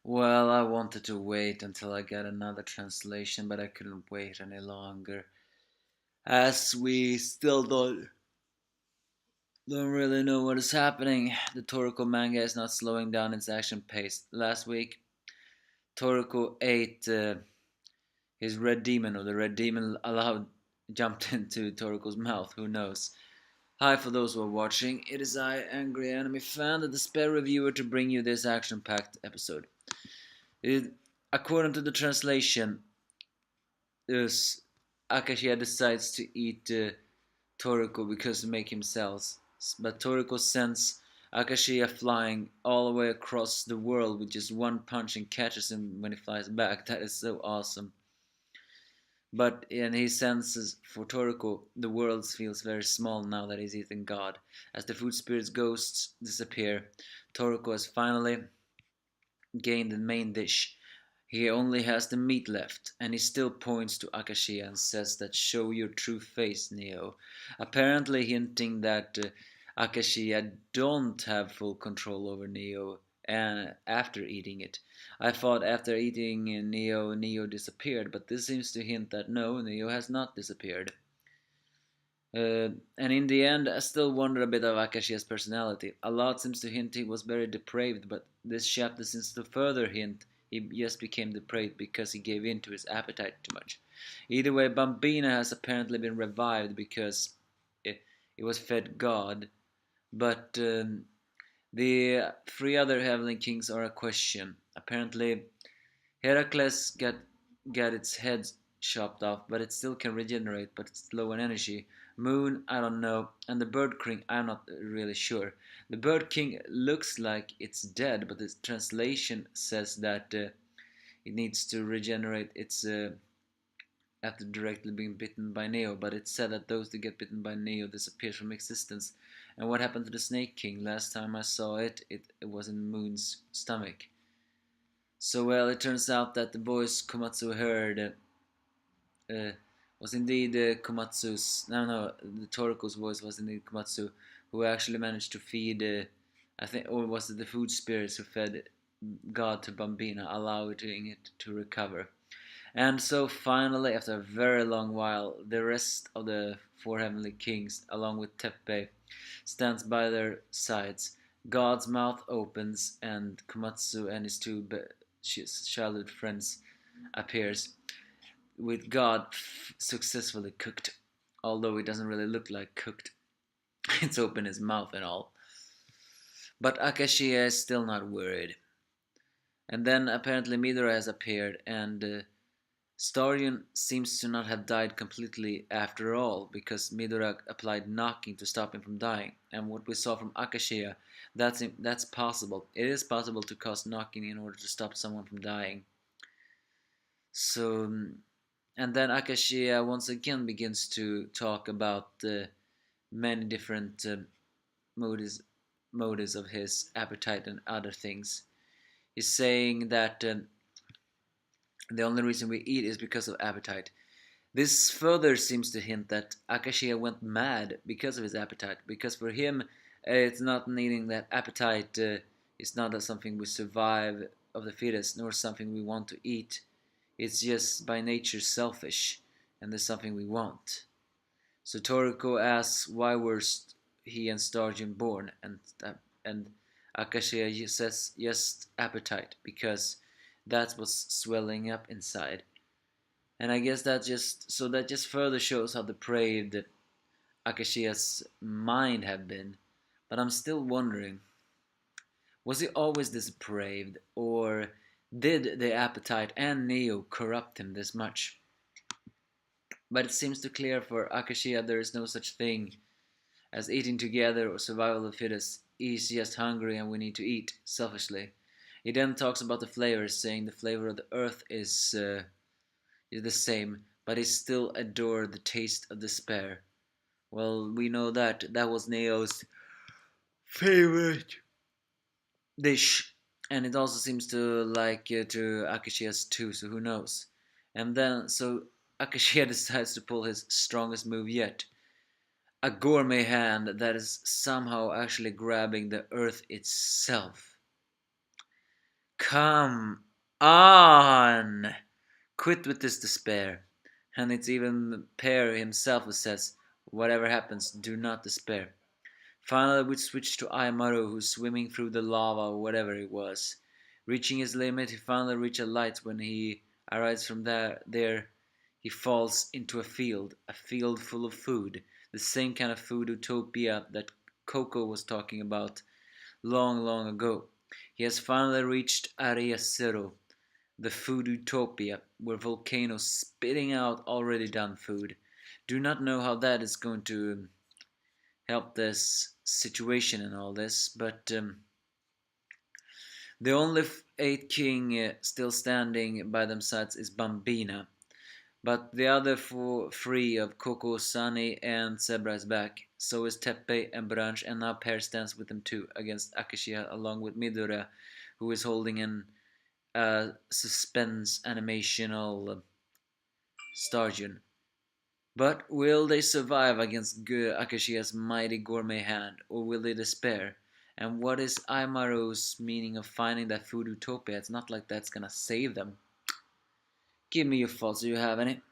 Well, I wanted to wait until I got another translation, but I couldn't wait any longer. As we still don't really know what is happening. The Toriko manga is not slowing down its action pace. Last week, Toriko ate his red demon, or the red demon allowed jumped into Toriko's mouth. Who knows? Hi, for those who are watching. It is I, Angry Anime Fan, the despair reviewer, to bring you this action-packed episode. It, according to the translation, is Akashia decides to eat Toriko because to make him cells. But Toriko sends Akashia flying all the way across the world with just one punch and catches him when he flies back. That is so awesome. But and he senses for Toriko the world feels very small now that he's eaten God. As the food spirit's ghosts disappear, Toriko has finally gained the main dish. He only has the meat left, and he still points to Akashia and says that show your true face, Neo. Apparently hinting that Akashia don't have full control over Neo after eating it. I thought after eating Neo disappeared, but this seems to hint that no, Neo has not disappeared. And in the end, I still wonder a bit of Akashia's personality. A lot seems to hint he was very depraved, but this chapter seems to further hint he just became depraved because he gave in to his appetite too much. Either way, Bambina has apparently been revived because it was fed God, but the three other heavenly kings are a question. Apparently, Heracles got its head chopped off, but it still can regenerate, but it's low in energy. Moon, I don't know, and the Bird King, I'm not really sure. The Bird King looks like it's dead, but the translation says that it needs to regenerate its after directly being bitten by Neo, but it's said that those that get bitten by Neo disappear from existence. And what happened to the Snake King? Last time I saw it was in Moon's stomach. So well, it turns out that the voice Komatsu heard uh, was indeed Komatsu's. No, the Toriko's voice was indeed Komatsu, who actually managed to feed. I think, or was it the food spirits who fed God to Bambina, allowing it to recover? And so finally, after a very long while, the rest of the four heavenly kings, along with Teppei, stands by their sides. God's mouth opens, and Komatsu and his two childhood friends appears, with God successfully cooked. Although it doesn't really look like cooked. It's open his mouth and all. But Akashia is still not worried. And then apparently Midora has appeared, and Starion seems to not have died completely after all, because Midora applied knocking to stop him from dying. And what we saw from Akashia, that's possible. It is possible to cause knocking in order to stop someone from dying. So, and then Akashia once again begins to talk about many different motives, motives of his appetite and other things. He's saying that the only reason we eat is because of appetite. This further seems to hint that Akashia went mad because of his appetite, because for him, it's not needing that appetite is not something we survive of the fittest, nor something we want to eat. It's just by nature selfish, and there's something we want. So Toriko asks why were he and Stargian born, and Akashia says yes, appetite, because that's what's swelling up inside. And I guess that just further shows how depraved Akashia's mind had been. But I'm still wondering, was he always this depraved, or did the appetite and Neo corrupt him this much? But it seems too clear for Akashia there is no such thing as eating together or survival of the fittest. He's just hungry and we need to eat, selfishly. He then talks about the flavors, saying the flavor of the earth is the same, but he still adored the taste of despair. Well, we know that that was Neo's favorite dish, and it also seems to like to Akashia's too. So who knows? And then so Akashia decides to pull his strongest move yet, a gourmet hand that is somehow actually grabbing the earth itself. Come on! Quit with this despair. And it's even Per himself who says, whatever happens, do not despair. Finally, we switch to Aimaru, who's swimming through the lava or whatever it was. Reaching his limit, he finally reaches a light. When he arrives from there, he falls into a field full of food, the same kind of food utopia that Coco was talking about long, long ago. He has finally reached Area Zero, the food utopia, where volcanoes spitting out already done food. Do not know how that is going to help this situation and all this, but the only eight king still standing by themselves is Bambina. But the other three of Coco, Sunny, and Zebra is back. So is Tepe and Branch, and now Per stands with them too against Akashia, along with Midora, who is holding an suspense animational Starjun. But will they survive against Akashia's mighty gourmet hand, or will they despair? And what is Aimaru's meaning of finding that food utopia? It's not like that's gonna save them. Give me your thoughts, do you have any?